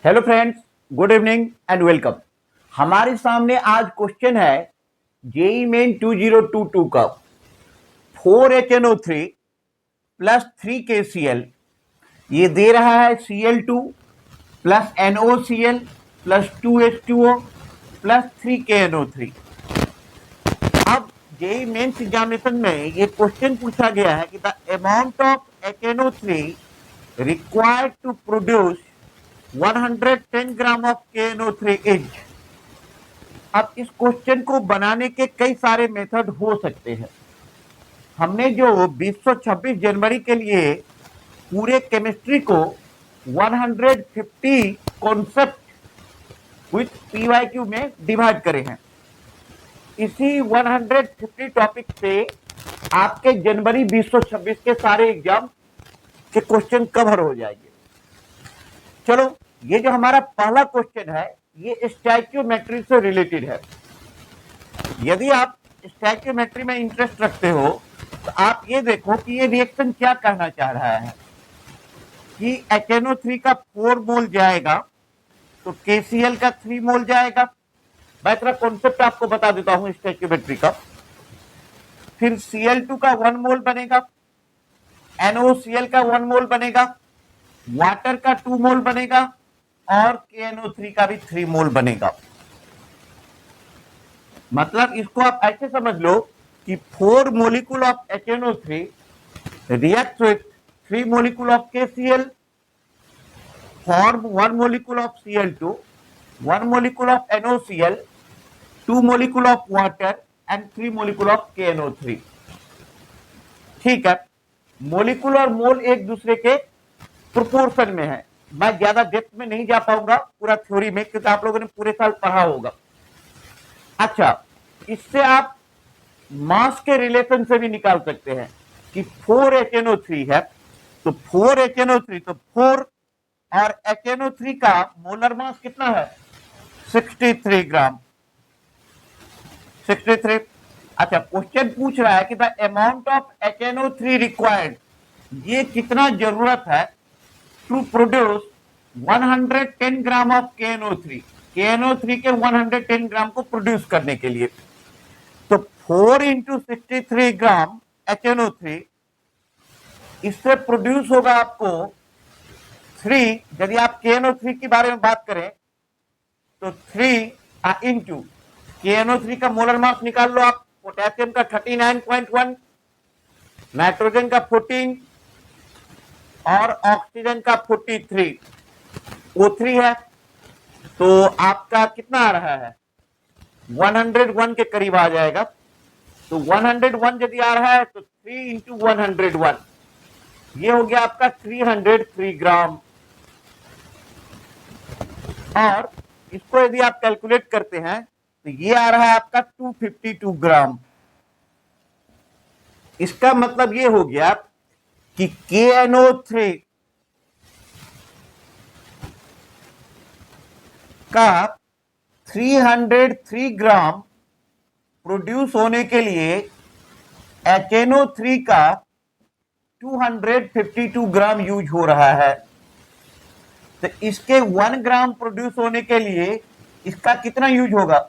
Hello friends, good evening and welcome. हमारे सामने आज क्वेश्चन है जेई मेन 2022 का 4HNO3 प्लस 3KCl। ये दे रहा है Cl2 plus NOCl plus 2H2O plus 3KNO3। अब जेई मेन्स एग्जामिनेशन में ये क्वेश्चन पूछा गया है कि the amount of HNO3 required to produce 110 gram of KNO3 is. अब इस क्वेश्चन को बनाने के कई सारे मेथड हो सकते हैं। हमने जो 2026 जनवरी के लिए पूरे केमिस्ट्री को 150 कॉन्सेप्ट विथ PYQ में डिवाइड करे हैं। इसी 150 टॉपिक से आपके जनवरी 2026 के सारे एग्जाम के क्वेश्चन कवर हो जाएंगे। चलो, ये जो हमारा पहला क्वेश्चन है ये स्टैक्योमेट्री से रिलेटेड है। यदि आप स्टैक्योमेट्री में इंटरेस्ट रखते हो तो आप ये देखो कि ये रिएक्शन क्या कहना चाह रहा है कि HNO3 का 4 मोल जाएगा तो KCl का 3 मोल जाएगा। मैं थोड़ा कॉन्सेप्ट आपको बता देता हूं स्टैक्योमेट्री का। फिर Cl2 का 1 मोल बनेगा, NOCl का 1 मोल बनेगा, वाटर का 2 मोल बनेगा और KNO3 का भी 3 मोल बनेगा। मतलब इसको आप ऐसे समझ लो कि 4 molecule of HNO3 reacts with 3 molecule of KCl, form 1 molecule of Cl2, 1 molecule of NOCl, 2 molecule of water and 3 molecule of KNO3। ठीक है, मोलिकुल और मोल एक दूसरे के प्रोपोर्शन में है। मैं ज्यादा डेप्थ में नहीं जा पाऊंगा पूरा थ्योरी में, क्योंकि आप लोगों ने पूरे साल पढ़ा होगा। अच्छा, इससे आप मास के रिलेशन से भी निकाल सकते हैं कि 4HNO3 है तो 4HNO3 तो 4 और HNO3 का मोलर मास कितना है 63 ग्राम। 63। अच्छा, क्वेश्चन पूछ रहा है कि the amount of HNO3 required, ये कितना जरूरत है to produce 110 gram of KNO3। KNO3 के 110 ग्राम को प्रोड्यूस करने के लिए तो 4 इंटू 63 ग्राम HNO3, इससे प्रोड्यूस होगा आपको 3। यदि आप KNO3 के बारे में बात करें तो 3 इंटू KNO3 का मोलर मास निकाल लो आप। पोटेशियम का 39.1, नाइट्रोजन का 14 और ऑक्सीजन का 43, O3 है तो आपका कितना आ रहा है 101 के करीब आ जाएगा। तो 101 यदि आ रहा है तो 3 इंटू 101, ये हो गया आपका 303 ग्राम। और इसको यदि आप कैलकुलेट करते हैं तो ये आ रहा है आपका 252 ग्राम। इसका मतलब ये हो गया कि KNO3 का 303 ग्राम प्रोड्यूस होने के लिए HNO3 का 252 ग्राम यूज हो रहा है। तो इसके 1 ग्राम प्रोड्यूस होने के लिए इसका कितना यूज होगा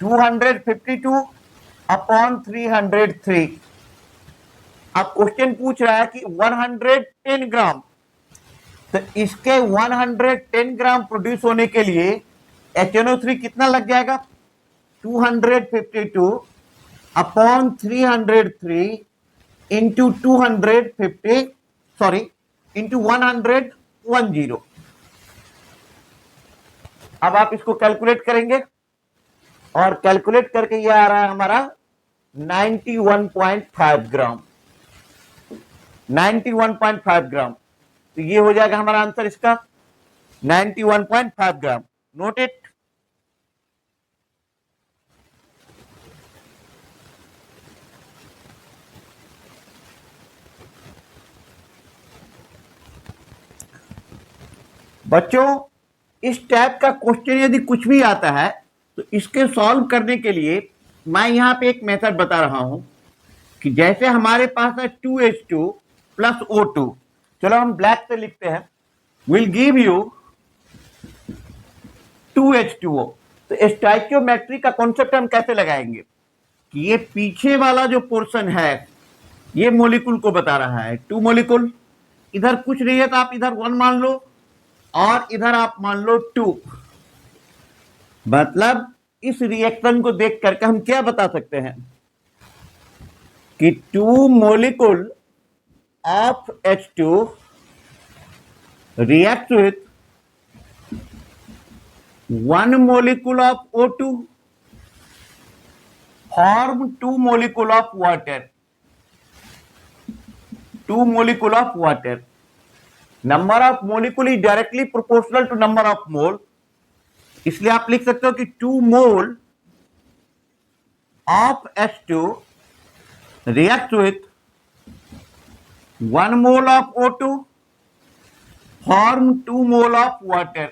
252 अपॉन 303। अब क्वेश्चन पूछ रहा है कि 110 ग्राम, तो इसके 110 ग्राम प्रोड्यूस होने के लिए HNO3 कितना लग जाएगा 252 अपॉन 303 इंटू 250 सॉरी इंटू 110। अब आप इसको कैलकुलेट करेंगे और कैलकुलेट करके ये आ रहा है हमारा 91.5 ग्राम। 91.5 ग्राम, तो ये हो जाएगा हमारा आंसर इसका 91.5 ग्राम। Note it. बच्चों, इस टाइप का क्वेश्चन यदि कुछ भी आता है तो इसके सॉल्व करने के लिए मैं यहां पे एक मेथड बता रहा हूं कि जैसे हमारे पास है 2H2 प्लस O2। चलो हम ब्लैक से लिखते हैं। Will give you 2H2O। तो स्टोइकियोमेट्री का कॉन्सेप्ट हम कैसे लगाएंगे कि ये पीछे वाला जो पोर्शन है ये मॉलिक्यूल को बता रहा है 2 मॉलिक्यूल, इधर कुछ नहीं है तो आप इधर 1 मान लो और इधर आप मान लो 2। मतलब इस रिएक्शन को देख करके हम क्या बता सकते हैं कि 2 molecule of H2 reacts with 1 molecule of O2 form 2 molecule of water. 2 molecule of water. Number of molecule is directly proportional to number of mole. इसलिए आप लिख सकते हो कि 2 mole of H2 reacts with 1 mole of O2 form 2 mole of water.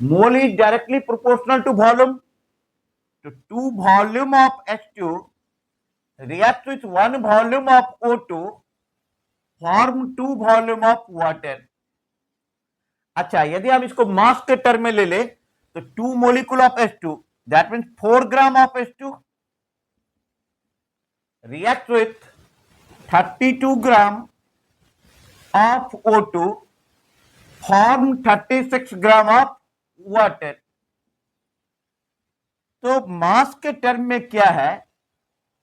Mole is directly proportional to volume. So 2 volume of H2 reacts with 1 volume of O2 form 2 volume of water. अच्छा, यदि हम इसको मास के term में ले ले तो 2 molecule of H2 that means 4 gram of H2 reacts with 32 gram of O2 form 36 gram of water. तो मास के टर्म में क्या है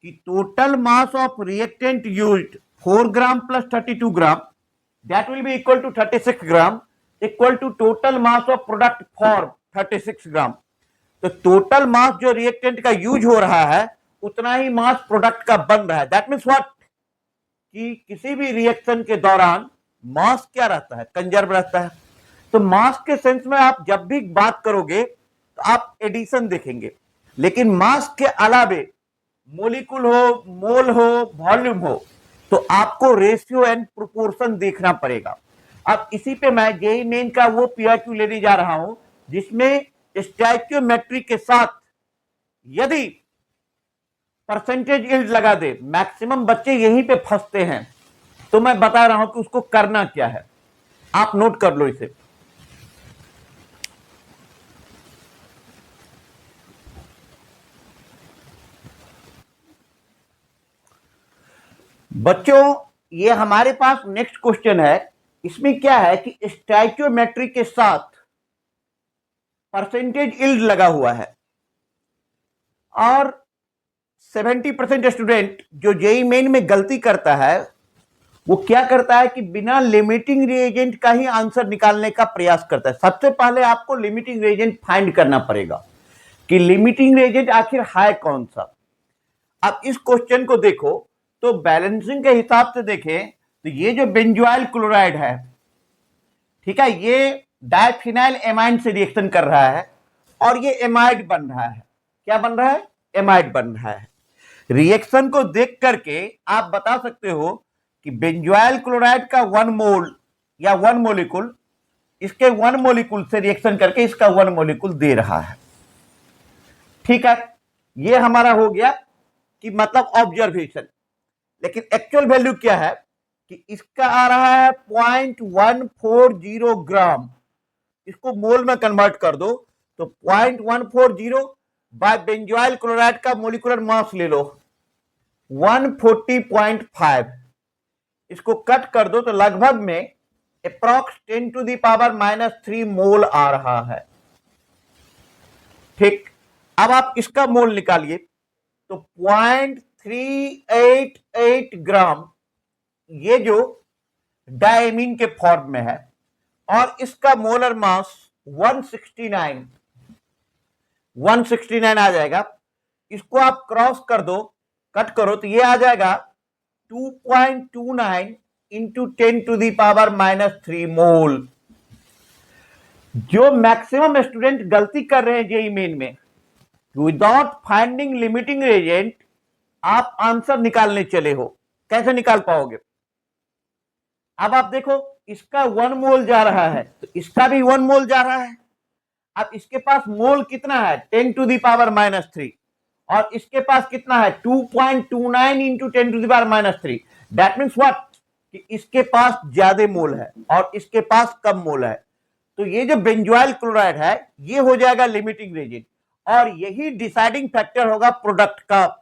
कि total mass of reactant used 4 gram plus 32 gram that will be equal to 36 gram equal to total mass of product form 36 gram. तो total मास जो reactant का use हो रहा है उतना ही मास प्रोडक्ट का बन रहा है। दैट मीन्स व्हाट कि किसी भी रिएक्शन के दौरान मास क्या रहता है, कंजर्व रहता है। तो मास के सेंस में आप जब भी बात करोगे तो आप एडिशन देखेंगे, लेकिन मास के अलावे मोलिक्यूल हो, मोल हो, वॉल्यूम हो तो आपको रेशियो एंड प्रोपोर्शन देखना पड़ेगा। अब इसी पे मैं जेईई मेन का वो पीआईक्यू लेने जा रहा हूं जिसमें स्टोइकियोमेट्री के साथ यदि परसेंटेज यील्ड लगा दे, मैक्सिमम बच्चे यहीं पे फंसते हैं, तो मैं बता रहा हूं कि उसको करना क्या है। आप नोट कर लो इसे। बच्चों ये हमारे पास नेक्स्ट क्वेश्चन है। इसमें क्या है कि स्टोइकियोमेट्री के साथ परसेंटेज यील्ड लगा हुआ है और 70% स्टूडेंट जो जेईई मेन में गलती करता है वो क्या करता है कि बिना लिमिटिंग रिएजेंट का ही आंसर निकालने का प्रयास करता है। सबसे पहले आपको लिमिटिंग रिएजेंट फाइंड करना पड़ेगा कि लिमिटिंग रिएजेंट आखिर है कौन सा। अब इस क्वेश्चन को देखो तो बैलेंसिंग के हिसाब से देखें तो ये जो बेंजोइल क्लोराइड है, ठीक है, ये डाइफिनाइल एमाइड से रिएक्शन कर रहा है और ये एमाइड बन रहा है। क्या बन रहा है? एमाइड बन रहा है। रिएक्शन को देख करके आप बता सकते हो कि बेंजोइल क्लोराइड का 1 मोल या 1 मोलिक्यूल इसके 1 मोलिक्यूल से रिएक्शन करके इसका 1 मोलिक्यूल दे रहा है। ठीक है, ये हमारा हो गया कि मतलब ऑब्जर्वेशन। लेकिन एक्चुअल वैल्यू क्या है कि इसका आ रहा है 0.140 ग्राम। इसको मोल में कन्वर्ट कर दो तो 0.140 बाय बेंजोइल क्लोराइड का मोलिकुलर मास ले लो 140.5। इसको कट कर दो तो लगभग में अप्रॉक्स 10⁻³ मोल आ रहा है। ठीक, अब आप इसका मोल निकालिए तो 0.388 ग्राम ये जो डायमीन के फॉर्म में है और इसका मोलर मास 169 आ जाएगा। इसको आप क्रॉस कर दो, कट करो तो ये आ जाएगा 2.29 इंटू 10⁻³ मोल। जो मैक्सिमम स्टूडेंट गलती कर रहे हैं जेईई मेन में, विदाउट फाइंडिंग लिमिटिंग रिएजेंट आप आंसर निकालने चले हो, कैसे निकाल पाओगे? अब आप देखो इसका 1 मोल जा रहा है तो इसका भी 1 मोल जा रहा है। अब इसके पास मोल कितना है 10⁻³ और इसके पास कितना है 2.29 इंटू 10⁻³। दैट मीन्स व्हाट कि इसके पास ज्यादा मोल है और इसके पास कम मोल है। तो ये जो बेंजोइल क्लोराइड है ये हो जाएगा लिमिटिंग रेजेंट, और यही डिसाइडिंग फैक्टर होगा प्रोडक्ट का।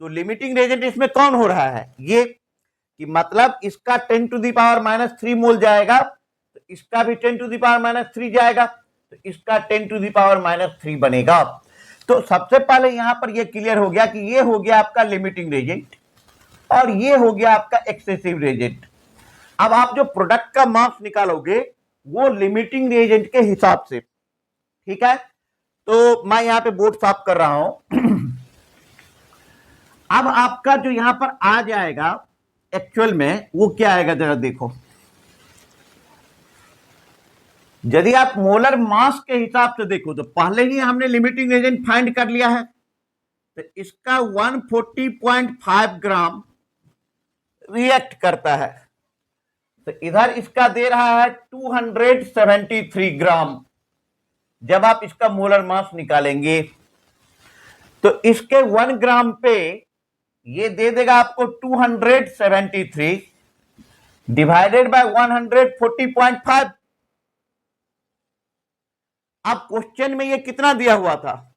तो लिमिटिंग रेजेंट इसमें कौन हो रहा है, ये कि मतलब इसका 10 टू द पावर -3 मोल जाएगा, तो इसका भी 10 टू द पावर -3 जाएगा, तो इसका 10 टू द पावर -3 बनेगा। तो सबसे पहले यहां पर ये क्लियर हो गया कि ये हो गया आपका लिमिटिंग रेजेंट और ये हो गया आपका एक्सेसिव रेजेंट। अब आप जो प्रोडक्ट का मास निकालोगे वो लिमिटिंग रेजेंट के हिसाब से, ठीक है। तो मैं यहां पे बोर्ड साफ कर रहा हूं। अब आपका जो यहां पर आ जाएगा एक्चुअल में वो क्या आएगा जरा देखो। यदि आप मोलर मास के हिसाब से देखो तो पहले ही हमने लिमिटिंग रेजेंट फाइंड कर लिया है, तो इसका 140.5 ग्राम रिएक्ट करता है, तो इधर इसका दे रहा है 273 ग्राम। जब आप इसका मोलर मास निकालेंगे तो इसके 1 ग्राम पे ये दे देगा आपको 273 डिवाइडेड बाय 140.5। अब क्वेश्चन में ये कितना दिया हुआ था,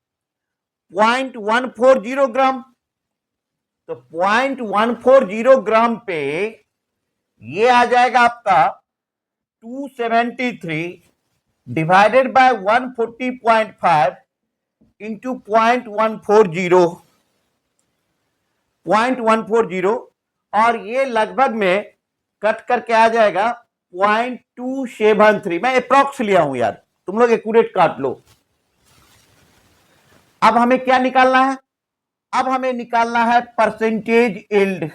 0.140 ग्राम। तो 0.140 ग्राम पे ये आ जाएगा आपका 273 डिवाइडेड बाय 140.5 इंटू 0.140, और ये लगभग में कट करके आ जाएगा 0.273। मैं अप्रॉक्स लिया हूं यार, तुम लोग एक्यूरेट काट लो। अब हमें क्या निकालना है, अब हमें निकालना है परसेंटेज यील्ड।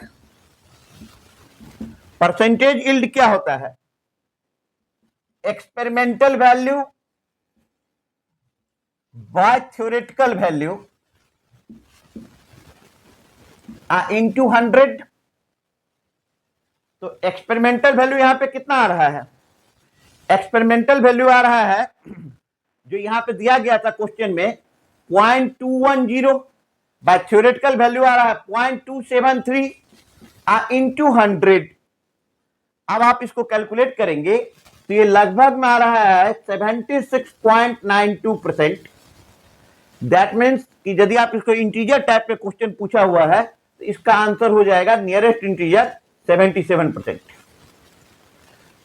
परसेंटेज यील्ड क्या होता है, experimental value by theoretical value into 100। तो एक्सपेरिमेंटल वैल्यू यहां पे कितना आ रहा है, एक्सपेरिमेंटल वैल्यू आ रहा है जो यहां पे दिया गया था क्वेश्चन में 0.210, बाय थ्योरेटिकल वैल्यू आ रहा है 0.273 इंटू 100। अब आप इसको कैलकुलेट करेंगे तो ये लगभग में आ रहा है 76.92%। दैट मीन्स कि यदि आप इसको इंटीजर टाइप में क्वेश्चन पूछा हुआ है तो इसका आंसर हो जाएगा नियरेस्ट इंटीजर 77%।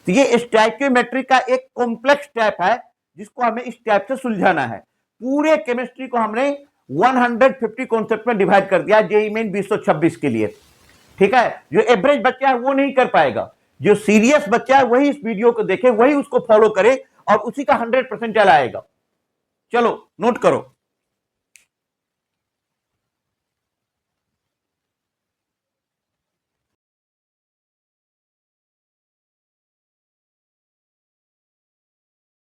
तो ये स्टोइकियोमेट्री का एक कॉम्प्लेक्स टाइप है जिसको हमें इस टाइप से सुलझाना है। पूरे केमिस्ट्री को हमने 150 कॉन्सेप्ट में डिवाइड कर दिया जेईई मेन 2026 के लिए, ठीक है। जो एवरेज बच्चा है वो नहीं कर पाएगा, जो सीरियस बच्चा है वही इस वीडियो को देखे, वही उसको फॉलो करे और उसी का 100% आएगा। चलो नोट करो।